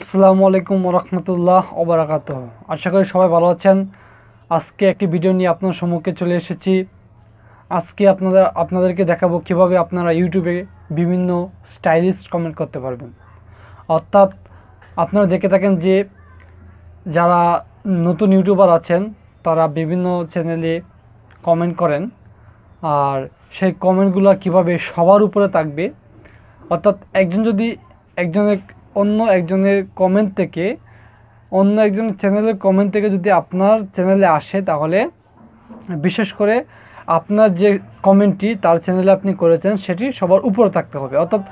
আসসালামু আলাইকুম রহমতুল্লাহ ওবারাকাতুহ। আশা করি সবাই ভালো আছেন। আজকে একটি ভিডিও নিয়ে আপনার সম্মুখে চলে এসেছি। আজকে আপনাদেরকে দেখাবো কিভাবে আপনারা ইউটিউবে বিভিন্ন স্টাইলিশ কমেন্ট করতে পারবেন। অর্থাৎ আপনারা দেখে থাকেন যে যারা নতুন ইউটিউবার আছেন তারা বিভিন্ন চ্যানেলে কমেন্ট করেন, আর সেই কমেন্টগুলো কিভাবে সবার উপরে থাকবে। অর্থাৎ একজন যদি অন্য একজনের কমেন্ট থেকে, অন্য একজনের চ্যানেলের কমেন্ট থেকে যদি আপনার চ্যানেলে আসে, তাহলে বিশেষ করে আপনার যে কমেন্টটি তার চ্যানেলে আপনি করেছেন সেটি সবার উপরে থাকতে হবে। অর্থাৎ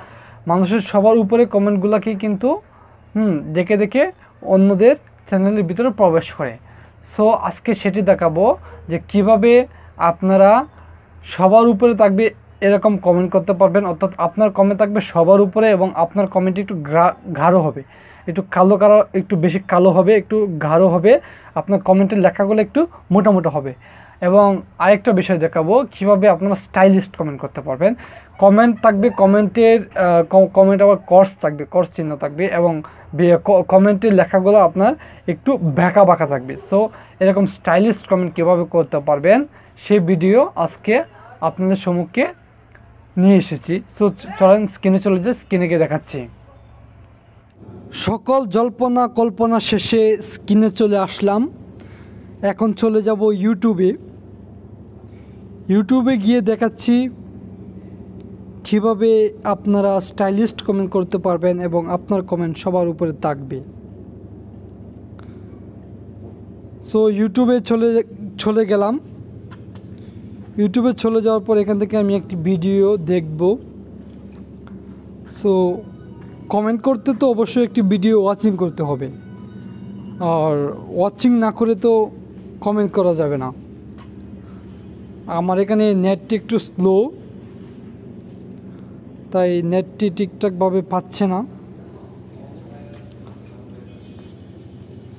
মানুষের সবার উপরে কমেন্টগুলোকেই কিন্তু দেখে দেখে অন্যদের চ্যানেলের ভিতরে প্রবেশ করে। সো আজকে সেটি দেখাবো যে কিভাবে আপনারা সবার উপরে থাকবে এরকম কমেন্ট করতে পারবেন। অর্থাৎ আপনার কমেন্ট থাকবে সবার উপরে এবং আপনার কমেন্টটি একটু গাঢ় হবে, একটু একটু বেশি কালো হবে, একটু গাঢ় হবে। আপনার কমেন্টের লেখাগুলো একটু মোটা মোটা হবে। এবং আরেকটা বিষয় দেখাবো কিভাবে আপনারা স্টাইলিশ কমেন্ট করতে পারবেন। কমেন্ট থাকবে, কমেন্ট আবার কর্স চিহ্ন থাকবে, এবং কমেন্টের লেখাগুলো আপনার একটু বাঁকা বাঁকা থাকবে। সো এরকম স্টাইলিশ কমেন্ট কীভাবে করতে পারবেন সেই ভিডিও আজকে আপনাদের সম্মুখে নিয়ে এসেছি। সো চলেন স্ক্রিনে চলে যাই, স্ক্রিনে গিয়ে দেখাচ্ছি। সকল জল্পনা কল্পনা শেষে স্ক্রিনে চলে আসলাম। এখন চলে যাব ইউটিউবে গিয়ে দেখাচ্ছি কিভাবে আপনারা স্টাইলিশ কমেন্ট করতে পারবেন এবং আপনার কমেন্ট সবার উপরে থাকবে। সো ইউটিউবে চলে গেলাম। ইউটিউবে চলে যাওয়ার পর এখান থেকে আমি একটি ভিডিও দেখব। সো কমেন্ট করতে তো অবশ্যই একটি ভিডিও ওয়াচিং করতে হবে, আর ওয়াচিং না করে তো কমেন্ট করা যাবে না। আমার এখানে নেটটি একটু স্লো, তাই নেটটি ঠিকঠাকভাবে পাচ্ছে না।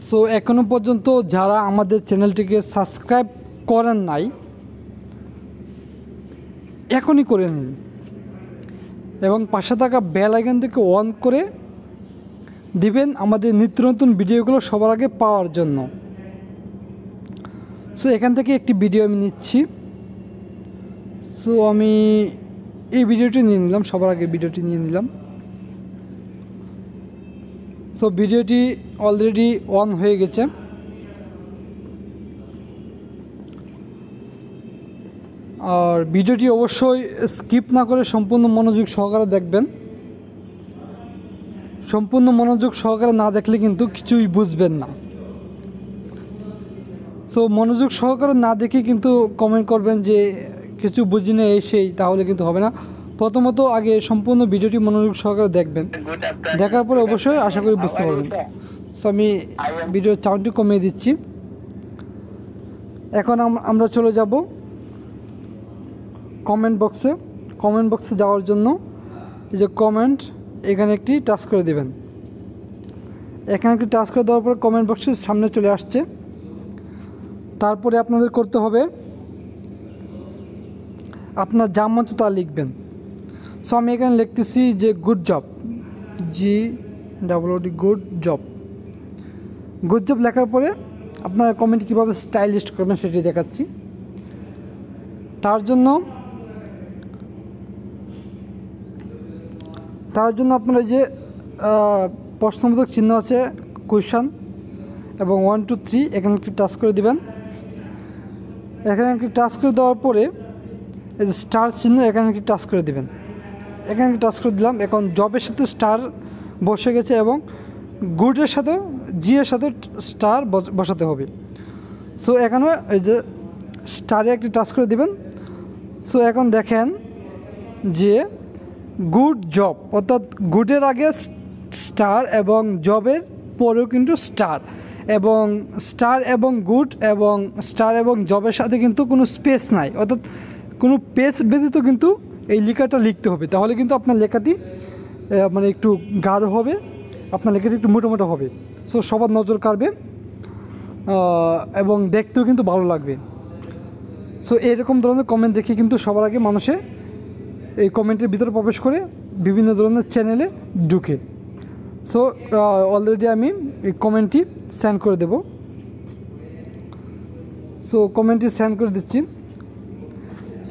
সো এখনও পর্যন্ত যারা আমাদের চ্যানেলটিকে সাবস্ক্রাইব করেন নাই, এখনই করে নিন এবং পাশে থাকা বেল আইকনটিকে অন করে দিবেন আমাদের নিত্য নতুন ভিডিওগুলো সবার আগে পাওয়ার জন্য। সো এখান থেকে একটি ভিডিও আমি নিচ্ছি। সো আমি এই ভিডিওটি নিয়ে নিলাম, সবার আগে ভিডিওটি নিয়ে নিলাম। সো ভিডিওটি অলরেডি অন হয়ে গেছে। আর ভিডিওটি অবশ্যই স্কিপ না করে সম্পূর্ণ মনোযোগ সহকারে দেখবেন। সম্পূর্ণ মনোযোগ সহকারে না দেখলে কিন্তু কিছুই বুঝবেন না। সো মনোযোগ সহকারে না দেখে কিন্তু কমেন্ট করবেন যে কিছু বুঝি না এই সেই, তাহলে কিন্তু হবে না। প্রথমত আগে সম্পূর্ণ ভিডিওটি মনোযোগ সহকারে দেখবেন, দেখার পরে অবশ্যই আশা করি বুঝতে পারবেন। সো আমি ভিডিওর সাউন্ডটি কমিয়ে দিচ্ছি। এখন আমরা চলে যাব কমেন্ট বক্সে যাওয়ার জন্য এই যে কমেন্ট, এখানে একটি টাচ করে দেবেন। এখানে একটি টাচ করে দেওয়ার পরে কমেন্ট বক্সের সামনে চলে আসছে। তারপরে আপনাদের করতে হবে আপনার যা মন চায় তা লিখবেন। সো আমি এখানে লিখতেছি যে good job, GOOD good job লেখার পরে আপনার কমেন্ট কীভাবে স্টাইলিশ করবেন সেটি দেখাচ্ছি। তার জন্য আপনারা যে প্রশ্নবোধক চিহ্ন আছে, কোয়েশ্চান এবং 1 2 3 এখানে একটি টাচ করে দিবেন। এখানে একটি টাচ করে দেওয়ার পরে এই যে স্টার চিহ্ন, এখানে একটি টাচ করে দিবেন। এখানে একটি টাচ করে দিলাম। এখন জবের সাথে স্টার বসে গেছে এবং গুডের সাথে এর সাথে স্টার বসাতে হবে। সো এখানে এই যে স্টারে একটি টাচ করে দিবেন। সো এখন দেখেন যে গুড জব, অর্থাৎ গুডের আগে স্টার এবং জবের পরেও কিন্তু স্টার এবং গুড এবং স্টার এবং জবের সাথে কিন্তু কোনো স্পেস নাই, অর্থাৎ কোনো পেজ ব্যতীত কিন্তু এই লেখাটা লিখতে হবে। তাহলে কিন্তু আপনার লেখাটি মানে একটু গাঢ় হবে, আপনার লেখাটি একটু মোটা মোটা হবে। সো সবার নজর কাড়বে এবং দেখতেও কিন্তু ভালো লাগবে। সো এরকম ধরনের কমেন্ট দেখে কিন্তু সবার আগে মানুষে এই কমেন্টের ভিতরে প্রবেশ করে বিভিন্ন ধরনের চ্যানেলে ঢুকে। সো অলরেডি আমি এই কমেন্টটি সেন্ড করে দেব। সো কমেন্টটি সেন্ড করে দিচ্ছি।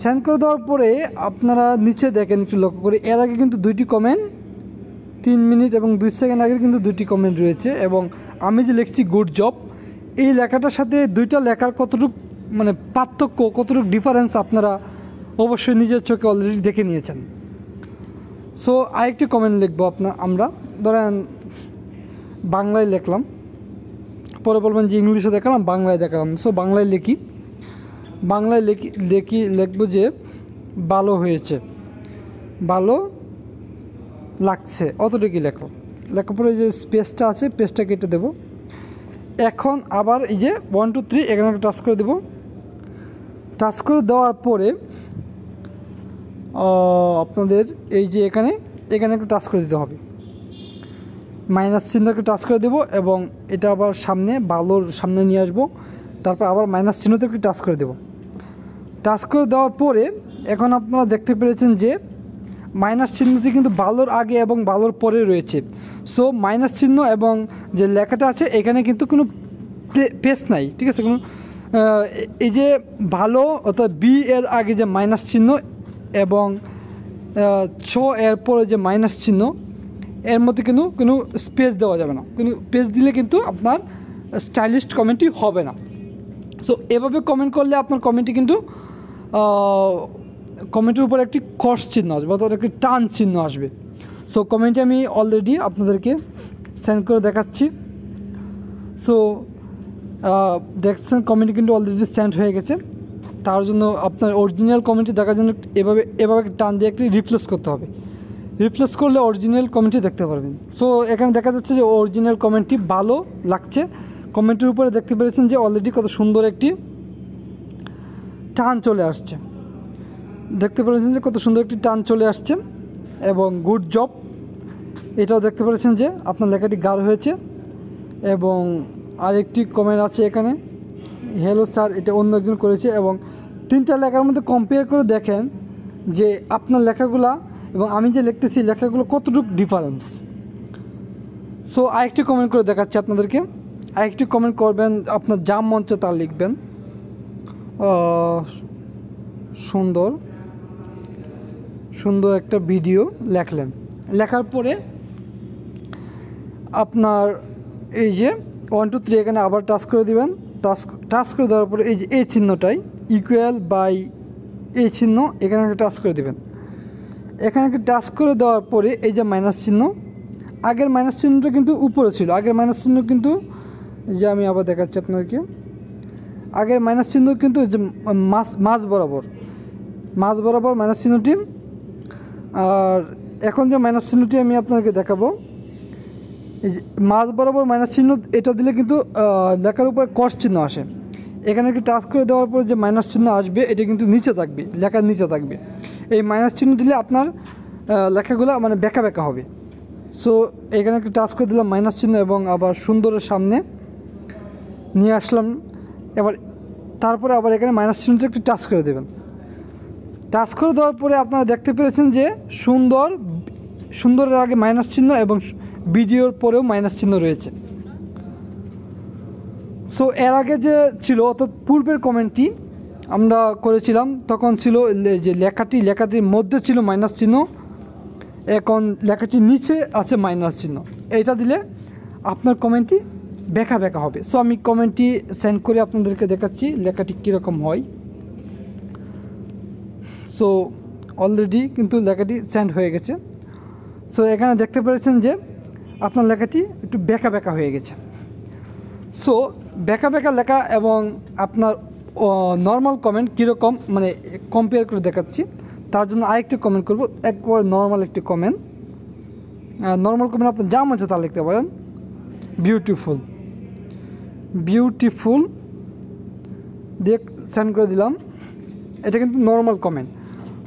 সেন্ড করে দেওয়ার পরে আপনারা নিচে দেখেন একটু লক্ষ্য করে, এর আগে কিন্তু 2টি কমেন্ট 3 মিনিট এবং 2 সেকেন্ড আগে কিন্তু 2টি কমেন্ট রয়েছে, এবং আমি যে লিখছি গুড জব, এই লেখাটার সাথে 2টা লেখার কতটুকু মানে পার্থক্য, কতটুকু ডিফারেন্স আপনারা অবশ্যই নিজের চোখে অলরেডি দেখে নিয়েছেন। সো আরেকটি কমেন্ট লিখবো আমরা ধরেন বাংলায় লিখলাম, পরে বলবেন যে ইংলিশে দেখালাম, বাংলায় দেখালাম। সো বাংলায় লিখবো যে ভালো হয়েছে, ভালো লাগছে, অতটুকুই লিখলাম। লেখার পরে যে স্পেসটা আছে, স্পেসটা কেটে দেবো। এখন আবার এই যে 1 2 3 এখানে একটা টাচ করে দেবো। টাচ করে দেওয়ার পরে আপনাদের এই যে এখানে একটা টাচ করে দিতে হবে, মাইনাস চিহ্নকে টাচ করে দেবো, এবং এটা আবার ভালোর সামনে নিয়ে আসবো। তারপর আবার মাইনাস চিহ্নতে একটু টাচ করে দেবো। টাচ করে দেওয়ার পরে এখন আপনারা দেখতে পেরেছেন যে মাইনাস চিহ্নটি কিন্তু ভালোর আগে এবং ভালোর পরে রয়েছে। সো মাইনাস চিহ্ন এবং যে লেখাটা আছে এখানে কিন্তু কোনো পেস নাই, ঠিক আছে। কোনো এই যে ভালো অর্থাৎ বি এর আগে যে মাইনাস চিহ্ন এবং এর পরে যে মাইনাস চিহ্ন, এর মধ্যে কিন্তু কোনো স্পেস দেওয়া যাবে না। কোনো স্পেস দিলে কিন্তু আপনার স্টাইলিশ কমেন্টটি হবে না। সো এভাবে কমেন্ট করলে আপনার কমেন্টটি কিন্তু কমেন্টের উপর একটি ক্রস চিহ্ন আসবে অর্থাৎ একটি টান চিহ্ন আসবে। সো কমেন্টে আমি অলরেডি আপনাদেরকে সেন্ড করে দেখাচ্ছি। সো দেখছেন কমেন্ট কিন্তু অলরেডি সেন্ড হয়ে গেছে। তার জন্য আপনার অরিজিনাল কমেন্টটি দেখার জন্য এভাবে টান দিয়ে একটি রিপ্লেস করতে হবে। রিপ্লেস করলে অরিজিনাল কমেন্টটি দেখতে পারবেন। সো এখানে দেখা যাচ্ছে যে অরিজিনাল কমেন্টটি ভালো লাগছে। কমেন্টের উপরে দেখতে পেরেছেন যে অলরেডি কত সুন্দর একটি টান চলে আসছে, দেখতে পেরেছেন যে কত সুন্দর একটি টান চলে আসছে, এবং গুড জব এটাও দেখতে পেরেছেন যে আপনার লেখাটি গাঢ় হয়েছে। এবং আরেকটি কমেন্ট আছে এখানে, হ্যালো স্যার, এটা অন্য একজন করেছে, এবং 3টা লেখার মধ্যে কম্পেয়ার করে দেখেন যে আপনার লেখাগুলা এবং আমি যে লিখতেছি লেখাগুলো কতটুকু ডিফারেন্স। সো আরেকটি কমেন্ট করে দেখাচ্ছি আপনাদেরকে। আরেকটি কমেন্ট করবেন, আপনার যা মন চায় তা লিখবেন। সুন্দর একটা ভিডিও লেখলেন, লেখার পরে আপনার এই যে 1 2 3 এখানে আবার টাচ করে দিবেন। টাচ করে দেওয়ার পরে এই যে এই চিহ্নটাই ইকুয়াল বাই এই চিহ্ন এখানে টাচ করে দিবেন। এখানে টাচ করে দেওয়ার পরে এই যে মাইনাস চিহ্ন, আগের মাইনাস চিহ্নটা কিন্তু উপরে ছিল। আগের মাইনাস চিহ্ন কিন্তু যে আমি আবার দেখাচ্ছি আপনাদেরকে, আগের মাইনাস চিহ্ন কিন্তু যে মাঝ বরাবর মাইনাস চিহ্নটি, আর এখন যে মাইনাস চিহ্নটি আমি আপনাকে দেখাবো, এই যে মাঝ বরাবর মাইনাস চিহ্ন, এটা দিলে কিন্তু লেখার উপরে ক্রস চিহ্ন আসে। এখানে একটু টাচ করে দেওয়ার পরে যে মাইনাস চিহ্ন আসবে এটা কিন্তু নিচে থাকবে, লেখার নিচে থাকবে। এই মাইনাস চিহ্ন দিলে আপনার লেখাগুলো মানে বেঁকা বেঁকা হবে। সো এখানে একটু টাচ করে দিলাম মাইনাস চিহ্ন, এবং আবার সুন্দরের সামনে নিয়ে আসলাম। তারপরে আবার এখানে মাইনাস চিহ্নটা একটু টাচ করে দেবেন। টাচ করে দেওয়ার পরে আপনারা দেখতে পেরেছেন যে সুন্দরের আগে মাইনাস চিহ্ন এবং ভিডিওর পরেও মাইনাস চিহ্ন রয়েছে। সো এর আগে যে ছিল অর্থাৎ পূর্বের কমেন্টটি আমরা করেছিলাম তখন ছিল যে লেখাটির মধ্যে ছিল মাইনাস চিহ্ন, এখন লেখাটির নিচে আছে মাইনাস চিহ্ন। এটা দিলে আপনার কমেন্টটি বেঁকা বেঁকা হবে। সো আমি কমেন্টটি সেন্ড করে আপনাদেরকে দেখাচ্ছি লেখাটি কীরকম হয়। সো অলরেডি কিন্তু লেখাটি সেন্ড হয়ে গেছে। সো এখানে দেখতে পেরেছেন যে আপনার লেখাটি একটু বেঁকা বেঁকা হয়ে গেছে। সো বেঁকা বেঁকা লেখা এবং আপনার নর্মাল কমেন্ট কীরকম মানে কম্পেয়ার করে দেখাচ্ছি। তার জন্য আরেকটি কমেন্ট করব, একবার নর্মাল একটি কমেন্ট। নর্মাল কমেন্ট আপনি যা মনে তা লিখতে পারেন। বিউটিফুল দিয়ে সেন্ড করে দিলাম। এটা কিন্তু normal comment.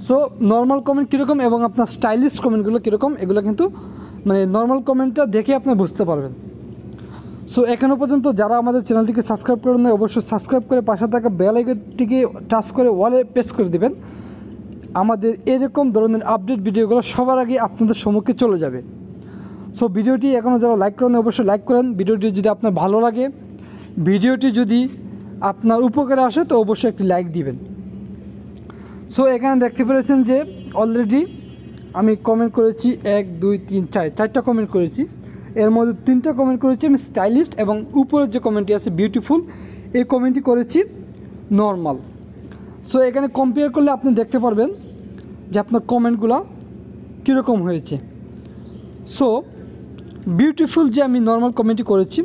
So normal comment কীরকম এবং আপনার স্টাইলিশ কমেন্টগুলো কীরকম এগুলো কিন্তু মানে নর্মাল কমেন্টটা দেখে আপনি বুঝতে পারবেন। সো এখনও পর্যন্ত যারা আমাদের চ্যানেলটিকে সাবস্ক্রাইব করেন না অবশ্যই সাবস্ক্রাইব করে পাশে থাকা বেল আইকনটিকে টাচ করে ওয়ালে প্রেস করে দেবেন। আমাদের এরকম ধরনের আপডেট ভিডিওগুলো সবার আগে আপনাদের সম্মুখে চলে যাবে। সো ভিডিওটি এখনও যারা লাইক করেন অবশ্যই লাইক করেন। ভিডিওটি যদি আপনার ভালো লাগে, ভিডিওটি যদি আপনার উপকারে আসে তো অবশ্যই একটি লাইক দিবেন। সো এখানে দেখতে পেরেছেন যে অলরেডি আমি কমেন্ট করেছি 1 2 3 4টা কমেন্ট করেছি। এর মধ্যে 3টা কমেন্ট করেছি আমি স্টাইলিস্ট, এবং উপরের যে কমেন্টটি আছে বিউটিফুল, এই কমেন্টটি করেছি নর্মাল। সো এখানে কম্পেয়ার করলে আপনি দেখতে পারবেন যে আপনার কমেন্টগুলো কীরকম হয়েছে। সো বিউটিফুল যে আমি নর্মাল কমেন্টটি করেছি,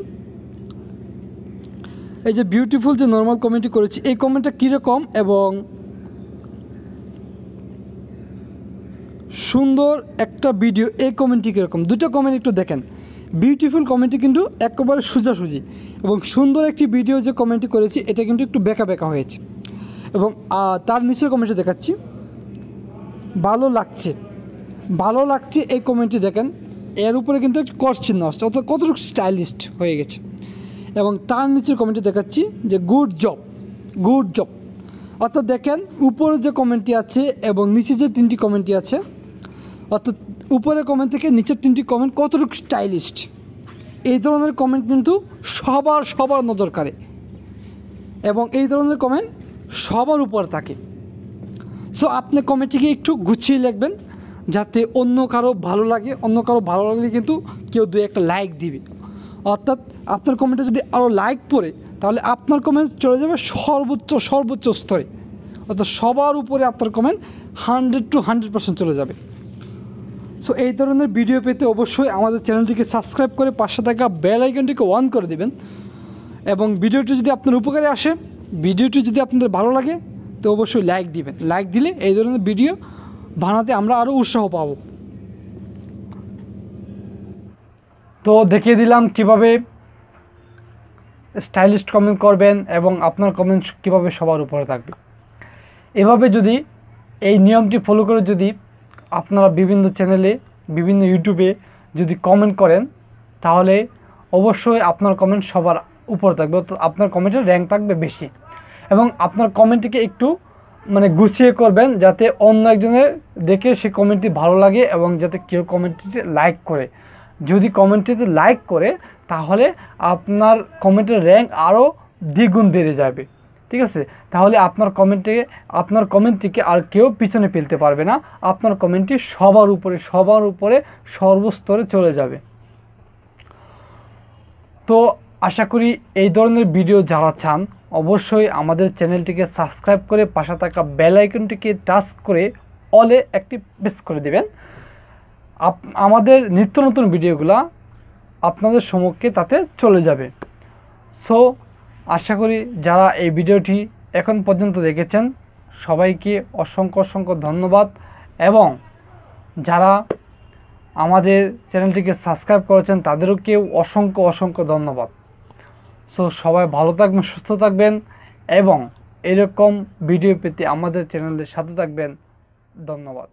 এই যে বিউটিফুল যে নর্মাল কমেন্টটি করেছি, এই কমেন্টটা কীরকম এবং সুন্দর একটা ভিডিও, এই কমেন্টটি কীরকম, দুটো কমেন্ট একটু দেখেন। বিউটিফুল কমেন্টটি কিন্তু একেবারে সোজাসুজি, এবং সুন্দর একটি ভিডিও যে কমেন্টটি করেছি এটা কিন্তু একটু বেঁকা বেঁকা হয়েছে। এবং তার নিচের কমেন্টে দেখাচ্ছি ভালো লাগছে এই কমেন্টটি দেখেন, এর উপরে কিন্তু একটি ক্রস চিহ্ন আসছে, অর্থাৎ কতটুকু স্টাইলিস্ট হয়ে গেছে। এবং তার নিচের কমেন্টে দেখাচ্ছি যে গুড জব, অর্থাৎ দেখেন উপরে যে কমেন্টটি আছে এবং নিচে যে 3টি কমেন্টটি আছে, অর্থাৎ উপরের কমেন্ট থেকে নিচের 3টি কমেন্ট কতটুকু স্টাইলিস্ট। এই ধরনের কমেন্ট কিন্তু সবার নজর কাড়ে, এবং এই ধরনের কমেন্ট সবার উপর থাকে। সো আপনি কমেন্টটিকে একটু গুছিয়ে লিখবেন যাতে অন্য কারো ভালো লাগে। অন্য কারো ভালো লাগলে কিন্তু কেউ 2-1টা লাইক দিবে, অর্থাৎ আপনার কমেন্টে যদি আরও লাইক পড়ে তাহলে আপনার কমেন্ট চলে যাবে সর্বোচ্চ স্তরে, অর্থাৎ সবার উপরে আপনার কমেন্ট 100 to 100% চলে যাবে। সো এই ধরনের ভিডিও পেতে অবশ্যই আমাদের চ্যানেলটিকে সাবস্ক্রাইব করে পাশে থাকা বেল আইকনটিকে অন করে দিবেন। এবং ভিডিওটি যদি আপনার উপকারে আসে, ভিডিওটি যদি আপনাদের ভালো লাগে তো অবশ্যই লাইক দিবেন। লাইক দিলে এই ধরনের ভিডিও বানাতে আমরা আরও উৎসাহ পাব। তো দেখিয়ে দিলাম কিভাবে স্টাইলিস্ট কমেন্ট করবেন এবং আপনার কমেন্ট কীভাবে সবার উপরে থাকবে। এভাবে যদি এই নিয়মটি ফলো করে যদি আপনারা বিভিন্ন চ্যানেলে, বিভিন্ন ইউটিউবে যদি কমেন্ট করেন তাহলে অবশ্যই আপনার কমেন্ট সবার উপরে থাকবে, আপনার কমেন্টের র্যাঙ্ক থাকবে বেশি। এবং আপনার কমেন্টটিকে একটু গুছিয়ে করবেন যাতে অন্য একজনের দেখে সেই কমেন্টটি ভালো লাগে, এবং যাতে কেউ কমেন্টটিতে লাইক করে। যদি কমেন্টটিতে লাইক করে তাহলে আপনার কমেন্টের র্যাঙ্ক আরও দ্বিগুণ বেড়ে যাবে, ঠিক আছে? তাহলে আপনার কমেন্টটিকে আর কেউ পিছনে ফেলতে পারবে না, আপনার কমেন্টটি সবার উপরে সর্বস্তরে চলে যাবে। তো আশা করি এই ধরনের ভিডিও যারা চান অবশ্যই আমাদের চ্যানেলটিকে সাবস্ক্রাইব করে পাশে থাকা বেল আইকনটিকে টাচ করে অলে একটি প্রেস করে দিবেন। আমাদের নিত্য নতুন ভিডিওগুলো আপনাদের সম্মুখে তাতে চলে যাবে। সো আশা করি যারা এই ভিডিওটি এখন পর্যন্ত দেখেছেন সবাইকে অসংখ্য ধন্যবাদ, এবং যারা আমাদের চ্যানেলটিকে সাবস্ক্রাইব করেছেন তাদেরকেও অসংখ্য ধন্যবাদ। সো সবাই ভালো থাকবেন, সুস্থ থাকবেন, এবং এরকম ভিডিও পেতে আমাদের চ্যানেলের সাথে থাকবেন। ধন্যবাদ।